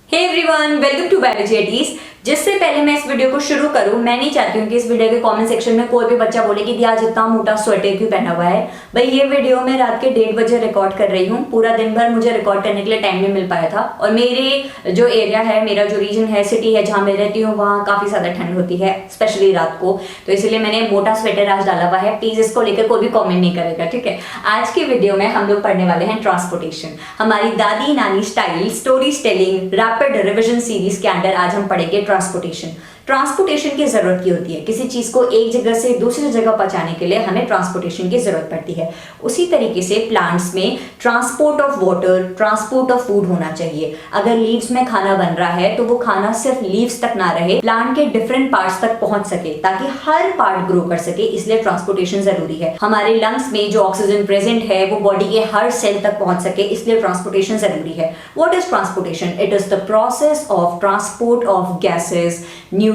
Hey everyone, welcome to biology eighties. जिससे पहले मैं इस वीडियो को शुरू करूं, मैं नहीं चाहती हूँ कि इस वीडियो के कमेंट सेक्शन में कोई भी बच्चा बोले कि आज इतना मोटा स्वेटर क्यों पहना हुआ है। भाई ये वीडियो मैं रात के 1:30 बजे रिकॉर्ड कर रही हूँ। पूरा दिन भर मुझे रिकॉर्ड करने के लिए टाइम नहीं मिल पाया था और मेरे जो एरिया है, मेरा जो रीजन है, सिटी है जहाँ मैं रहती हूँ, वहाँ काफी ज्यादा ठंड होती है, स्पेशली रात को। तो इसलिए मैंने मोटा स्वेटर आज डाला हुआ है। प्लीज इसको लेकर कोई भी कॉमेंट नहीं करेगा, ठीक है। आज की वीडियो में हम लोग पढ़ने वाले हैं ट्रांसपोर्टेशन। हमारी दादी नानी style story telling rapid revision series के अंदर आज हम पढ़ेंगे ट्रांसपोर्टेशन। ट्रांसपोर्टेशन की जरूरत की होती है। किसी चीज को एक जगह से दूसरी जगह पहुंचाने के लिए हमें ट्रांसपोर्टेशन की जरूरत पड़ती है। उसी तरीके से प्लांट्स में transport of water, transport of food होना चाहिए। अगर लीव्स में खाना बन रहा है तो वो खाना सिर्फ लीव्स तक ना रहे, प्लांट के डिफरेंट पार्ट्स तक पहुंच सके ताकि हर पार्ट ग्रो कर सके। इसलिए ट्रांसपोर्टेशन जरूरी है। हमारे लंग्स में जो ऑक्सीजन प्रेजेंट है वो बॉडी के हर सेल तक पहुंच सके, इसलिए ट्रांसपोर्टेशन जरूरी है। What is transportation? It is the process of transport of gases,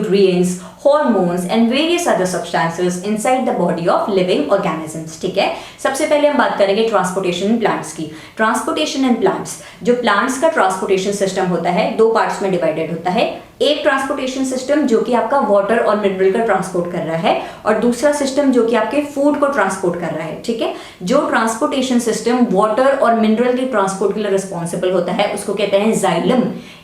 nutrients, hormones and various other substances inside the body of living organisms। ठीक है, सबसे पहले हम बात करेंगे ट्रांसपोर्टेशन इन प्लांट्स की। ट्रांसपोर्टेशन इन प्लांट्स, जो प्लांट्स का ट्रांसपोर्टेशन सिस्टम होता है, दो पार्ट्स में डिवाइडेड होता है। एक ट्रांसपोर्टेशन सिस्टम जो कि आपका वाटर और मिनरल का ट्रांसपोर्ट कर रहा है और दूसरा सिस्टम जो कि आपके फूड को ट्रांसपोर्ट कर रहा है। ठीक है, जो ट्रांसपोर्टेशन सिस्टम वाटर और मिनरल के ट्रांसपोर्ट के लिए रिस्पॉन्सिबल होता है उसको कहते हैं जाइलम।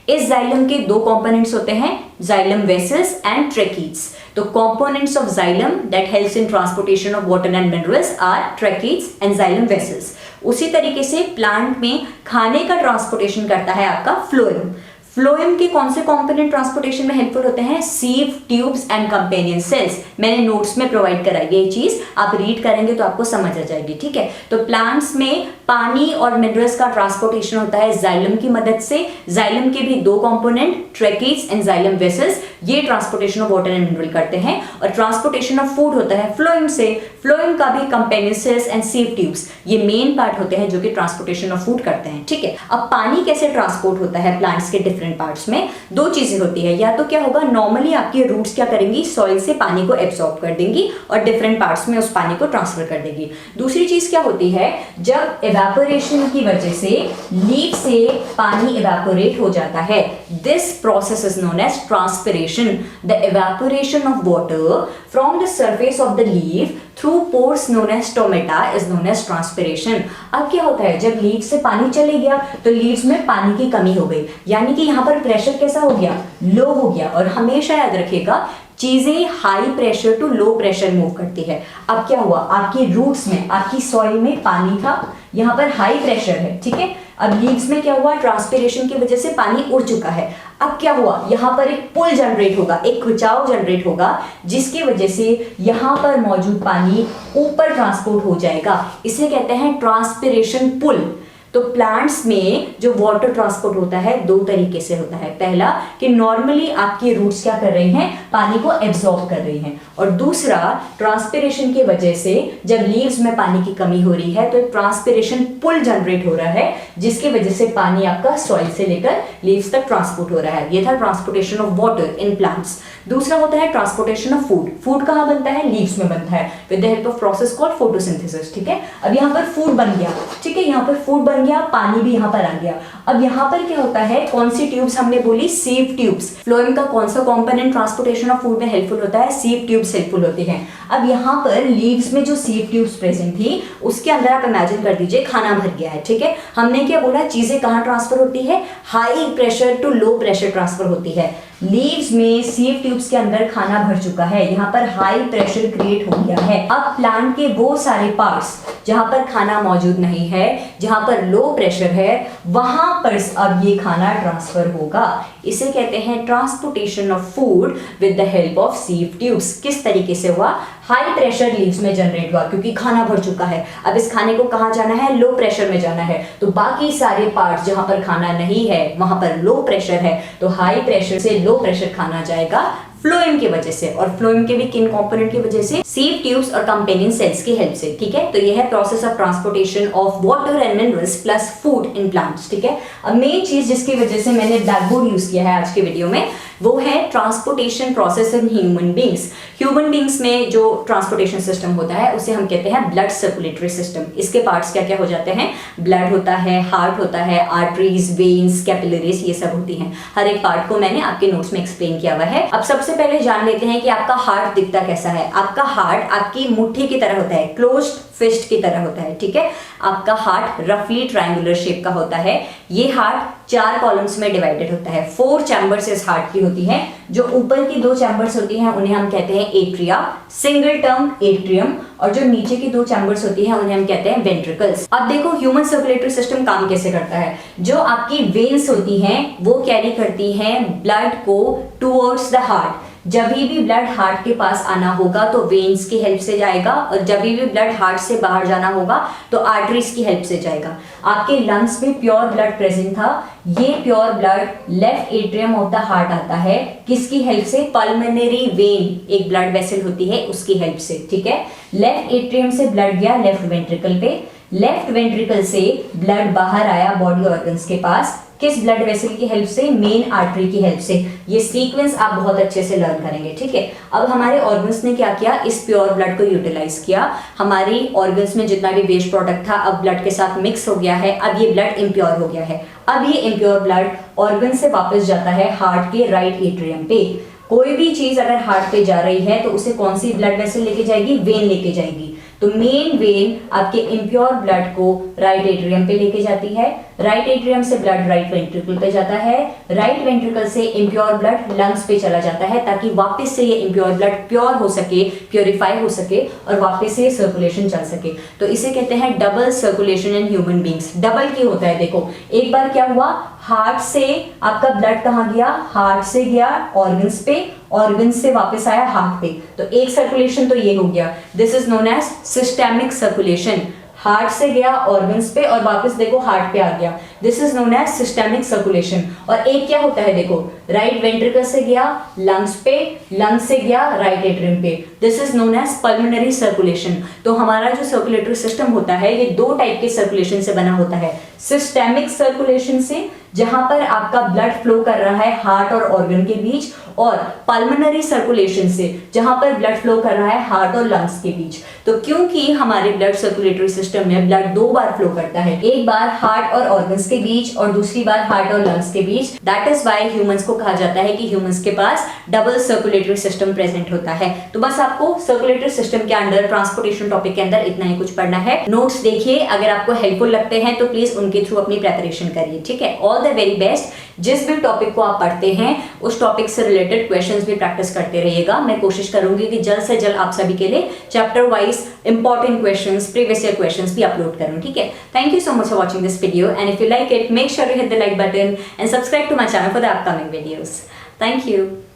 इस जाइलम के दो कंपोनेंट्स होते हैं, जाइलम वेसल्स एंड ट्रैकीड्स। तो components of xylem that helps in transportation of water and minerals are tracheids and xylem vessels. उसी तरीके से प्लांट में खाने का ट्रांसपोर्टेशन करता है आपका फ्लोएम। फ्लोएम के कौन से कंपोनेंट ट्रांसपोर्टेशन में हेल्पफुल होते हैं? Sieve tubes and companion cells. मैंने नोट्स में प्रोवाइड कराई है ये चीज, आप रीड करेंगे तो आपको समझ आ जाएगी। ठीक है, तो प्लांट्स में पानी और मिनरल्स का ट्रांसपोर्टेशन होता है जाइलम की मदद से। जाइलम के भी दो component, tracheids and xylem vessels, ये transportation of water and mineral करते हैं। और ट्रांसपोर्टेशन ऑफ फूड होता है फ्लोएम से। फ्लोएम का भी companion cells and sieve tubes, ये मेन पार्ट होते हैं जो कि ट्रांसपोर्टेशन ऑफ फूड करते हैं। ठीक है, अब पानी कैसे ट्रांसपोर्ट होता है प्लांट्स के डिफरेंट पार्ट्स में? दो चीजें होती है। या तो क्या होगा, नॉर्मली आपकी रूट्स क्या करेंगी, सॉइल से पानी को एब्सॉर्ब कर देंगी और डिफरेंट पार्ट्स में उस पानी को ट्रांसफर कर देंगी। दूसरी चीज क्या होती है, जब इवेपोरेशन की वजह से लीफ से पानी इवेपोरेट हो जाता है, this process is known as transpiration. The evaporation of water from the surface of the leaf through pores known as stomata is known as transpiration. अब क्या होता है, जब लीफ से पानी चले गया तो लीव्स में पानी की कमी हो गई, यानी कि यहाँ पर प्रेशर कैसा हो गया, लो हो गया। और हमेशा याद रखिएगा, चीजें high pressure to low pressure move करती है। अब क्या हुआ, आपकी रूट्स में, आपकी सॉइल में पानी था, यहाँ पर हाई प्रेशर है। ठीक है, अब लीव्स में क्या हुआ, ट्रांसपिरेशन की वजह से पानी उड़ चुका है। अब क्या हुआ, यहाँ पर एक पुल जनरेट होगा, एक खिंचाव जनरेट होगा, जिसकी वजह से यहाँ पर मौजूद पानी ऊपर ट्रांसपोर्ट हो जाएगा। इसे कहते हैं ट्रांसपिरेशन पुल। तो प्लांट्स में जो वाटर ट्रांसपोर्ट होता है दो तरीके से होता है। पहला कि नॉर्मली आपकी रूट्स क्या कर रही हैं, पानी को एब्जॉर्ब कर रही हैं। और दूसरा, ट्रांसपिरेशन की वजह से जब लीव्स में पानी की कमी हो रही है तो एक ट्रांसपिरेशन पुल जनरेट हो रहा है, जिसकी वजह से पानी आपका सॉइल से लेकर लीव्स तक ट्रांसपोर्ट हो रहा है। ये था transportation of water in plants. दूसरा होता है ट्रांसपोर्टेशन ऑफ फूड। फूड कहाँ बनता है, लीव्स में बनता है with the help of process called photosynthesis. ठीक है, अब यहाँ पर फूड बन गया। ठीक है, यहाँ पर फूड बन गया, पानी भी यहाँ पर आ गया। अब यहाँ पर क्या होता है, कौन सी ट्यूब्स हमने बोली, सीव ट्यूब्स। फ्लोएम का कौन सा कंपोनेंट ट्रांसपोर्टेशन ऑफ फूड में हेल्पफुल होता है, सीव ट्यूब्स हेल्पफुल होती हैं। अब यहाँ पर लीव्स में जो सीव ट्यूब्स प्रेजेंट थी उसके अंदर आप इमेजिन कर दीजिए खाना भर गया है। ठीक है, हमने क्या बोला, चीजें कहाँ ट्रांसफर होती है, high pressure to low pressure transfer होती है। लीव्स में सीव ट्यूब्स के अंदर खाना भर चुका है, यहाँ पर हाई प्रेशर क्रिएट हो गया है। अब प्लांट के वो सारे पार्ट्स जहां पर खाना मौजूद नहीं है, जहां पर लो प्रेशर है, वहां पर अब ये खाना ट्रांसफर होगा। इसे कहते हैं transportation of food with the help of sieve tubes. किस तरीके से हुआ, हाई प्रेशर लीव्स में जनरेट हुआ क्योंकि खाना भर चुका है। अब इस खाने को कहाँ जाना है, लो प्रेशर में जाना है। तो बाकी सारे पार्ट्स जहां पर खाना नहीं है वहां पर लो प्रेशर है, तो हाई प्रेशर से लो प्रेशर खाना जाएगा फ्लोएम की वजह से। और फ्लोएम के भी किन कंपोनेंट की वजह से, सीव ट्यूब्स और कंपेनियन सेल्स की हेल्प से। ठीक है, तो यह है process of transportation of water and minerals plus food in plants. ठीक है, अब मेन चीज जिसकी वजह से मैंने ब्लैक बोर्ड यूज किया है आज के वीडियो में, वो है transportation process in human beings. Human beings में जो ट्रांसपोर्टेशन सिस्टम होता है उसे हम कहते हैं ब्लड सर्कुलेटरी सिस्टम। इसके पार्ट्स क्या क्या हो जाते हैं, ब्लड होता है, हार्ट होता है, आर्टरीज, वेन्स, कैपिलरीज, ये सब होती हैं। हर एक पार्ट को मैंने आपके नोट्स में एक्सप्लेन किया हुआ है। अब सबसे पहले जान लेते हैं कि आपका हार्ट दिखता कैसा है। आपका हार्ट आपकी मुट्ठी की तरह होता है, क्लोज्ड फिस्ट की तरह होता है, ठीक है। आपका हार्ट रफली ट्रायंगुलर शेप का होता है। ये हार्ट 4 कॉलम्स में डिवाइडेड होता है। 4 चैम्बर्स इस हार्ट की होती हैं। जो ऊपर की 2 चैम्बर्स होती हैं उन्हें हम कहते हैं एट्रिया, सिंगल टर्म एट्रियम, और जो नीचे की 2 चैम्बर्स होती हैं उन्हें हम कहते हैं वेंट्रिकल्स। अब देखो ह्यूमन सर्कुलेटरी सिस्टम काम कैसे करता है। जो आपकी वेन्स होती हैं वो कैरी करती हैं ब्लड को टुवर्ड्स द हार्ट। जब भी ब्लड हार्ट के पास आना होगा तो वेन्स की हेल्प से जाएगा, और जब भी ब्लड हार्ट से बाहर जाना होगा तो आर्टरीज की हेल्प से जाएगा। आपके लंग्स में प्योर ब्लड प्रेजेंट था। ये pure blood left atrium of the heart आता है। किसकी हेल्प से, पल्मोनरी वेन, एक ब्लड वेसल होती है, उसकी हेल्प से, ठीक है। लेफ्ट एट्रियम से ब्लड गया लेफ्ट वेंट्रिकल पे, लेफ्ट वेंट्रिकल से ब्लड बाहर आया बॉडी ऑर्गन्स के पास। किस ब्लड वेसल की हेल्प से, मेन आर्टरी की हेल्प से। ये सीक्वेंस आप बहुत अच्छे से लर्न करेंगे, ठीक है। अब हमारे ऑर्गन्स ने क्या किया, इस प्योर ब्लड को यूटिलाइज किया। हमारी ऑर्गन्स में जितना भी वेस्ट प्रोडक्ट था अब ब्लड के साथ मिक्स हो गया है। अब ये ब्लड इम्प्योर हो गया है। अब ये इम्प्योर ब्लड ऑर्गन से वापस जाता है हार्ट के राइट एट्रियम पे। कोई भी चीज अगर हार्ट पे जा रही है तो उसे कौन सी ब्लड वेसल लेके जाएगी, वेन लेके जाएगी। तो मेन वेन आपके इम्प्योर ब्लड को राइट एट्रियम पे लेके जाती है। राइट एट्रियम से ब्लड राइट वेंट्रिकल पे जाता है। राइट वेंट्रिकल से इम्प्योर ब्लड लंग्स पे चला जाता है, ताकि वापस से ये इम्प्योर ब्लड प्योर हो सके, प्योरीफाई हो सके, और वापस से सर्कुलेशन चल सके। तो इसे कहते हैं double circulation in human beings. Double की होता है। देखो एक बार क्या हुआ, हार्ट से आपका ब्लड कहाँ गया, हार्ट से गया ऑर्गन्स पे, ऑर्गन्स से वापस आया हार्ट पे। तो एक सर्कुलेशन तो ये हो गया। This is known as systemic circulation. Heart से गया ऑर्गन्स पे और वापस देखो हार्ट पे आ गया। This is known as systemic circulation. और एक क्या होता है, देखो राइट वेंट्रिकल से गया लंग्स पे, लंग्स से गया राइट एट्रियम पे। This is known as pulmonary circulation. तो हमारा जो सर्कुलेटरी सिस्टम होता है ये 2 टाइप के सर्कुलेशन से बना होता है। सिस्टेमिक सर्कुलेशन से, जहां पर आपका ब्लड फ्लो कर रहा है हार्ट और ऑर्गन के बीच, और पल्मोनरी सर्कुलेशन से, जहां पर ब्लड फ्लो कर रहा है हार्ट और लंग्स के बीच। तो क्योंकि हमारे ब्लड सर्कुलेटरी सिस्टम में ब्लड 2 बार फ्लो करता है, एक बार हार्ट और ऑर्गन्स के बीच और दूसरी बार हार्ट और लंग्स के बीच, दैट इज व्हाई ह्यूमंस को कहा जाता है कि ह्यूमंस के पास डबल सर्कुलेटरी सिस्टम प्रेजेंट होता है। तो बस आपको सर्कुलेटरी सिस्टम के अंदर, ट्रांसपोर्टेशन टॉपिक के अंदर इतना ही कुछ पढ़ना है। नोट्स देखिए, अगर आपको हेल्पफुल लगते हैं तो प्लीज उनके थ्रू अपनी प्रिपरेशन करिए, ठीक है। All the very best. जिस भी टॉपिक को आप पढ़ते हैं उस टॉपिक से रिलेटेड क्वेश्चंस भी प्रैक्टिस करते रहिएगा। मैं कोशिश करूंगी कि जल्द से जल्द आप सभी के लिए chapter wise important questions, previous year questions भी अपलोड करूं, ठीक है। Thank you so much for watching this video, and if you like it make sure you hit the like button and subscribe to my channel for the upcoming videos. Thank you.